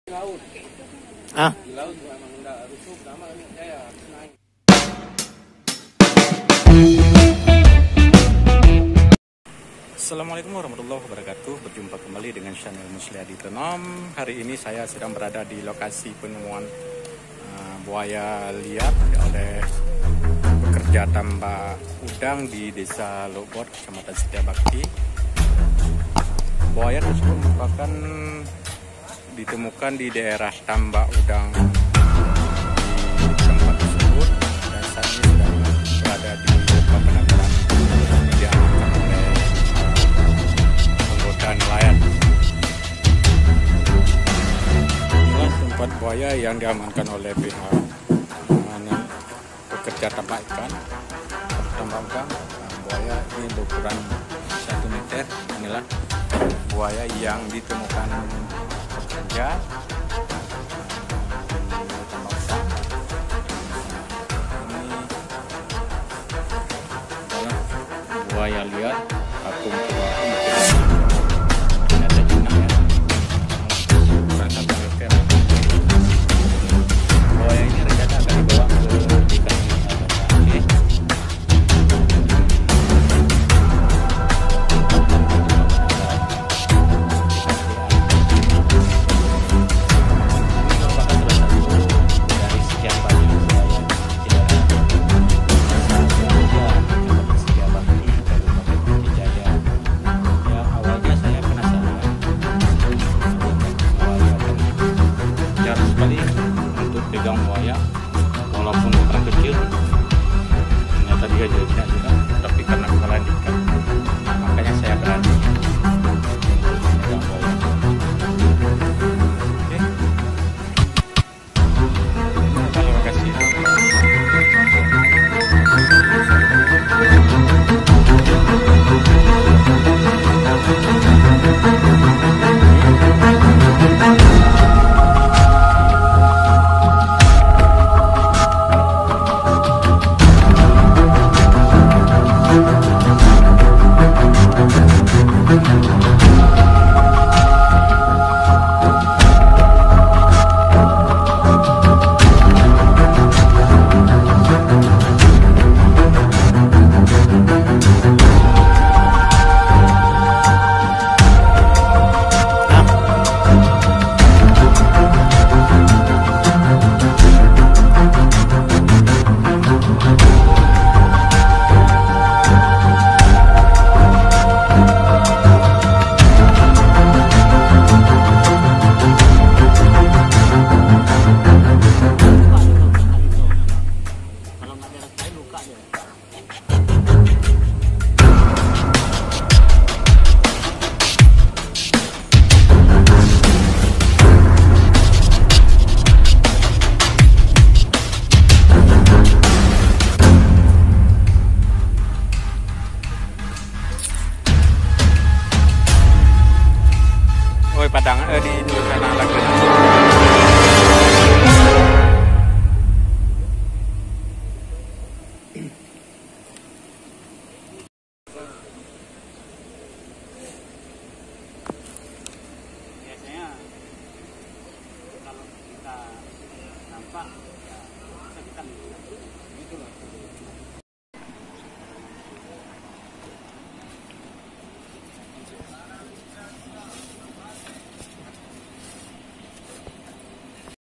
Laut. Ah. Di laut memang enggak rusuh sama saya naik. Assalamualaikum warahmatullahi wabarakatuh. Berjumpa kembali dengan channel Musliadi Tenom. Hari ini saya sedang berada di lokasi penemuan buaya liar oleh pekerja tambak udang di Desa Logbor, Kecamatan Setiabakti. Buaya tersebut merupakan ditemukan di daerah tambak udang di tempat tersebut, dan saat ini sedang berada di lokasi penangkaran diamankan oleh anggota nelayan. Inilah tempat buaya yang diamankan oleh pihak pekerja tambak ikan, tambak udang. Buaya ini berukuran 1 meter. Inilah buaya yang ditemukan pekerja tambak udang. Ini adalah buaya liar apung tua. Ini ada jinak ya, ukuran 1 meter. Buaya ini rencana akan dibawa ke ikan Aceh. Pegang buaya walaupun ukuran kecil, ternyata dia jadi juga, tapi karena kesalahan ikan makanya saya berani pegang buaya. Oke. Terima kasih. Padang di sana lagi. Biasanya kalau kita nampak ya bisa kita lihat.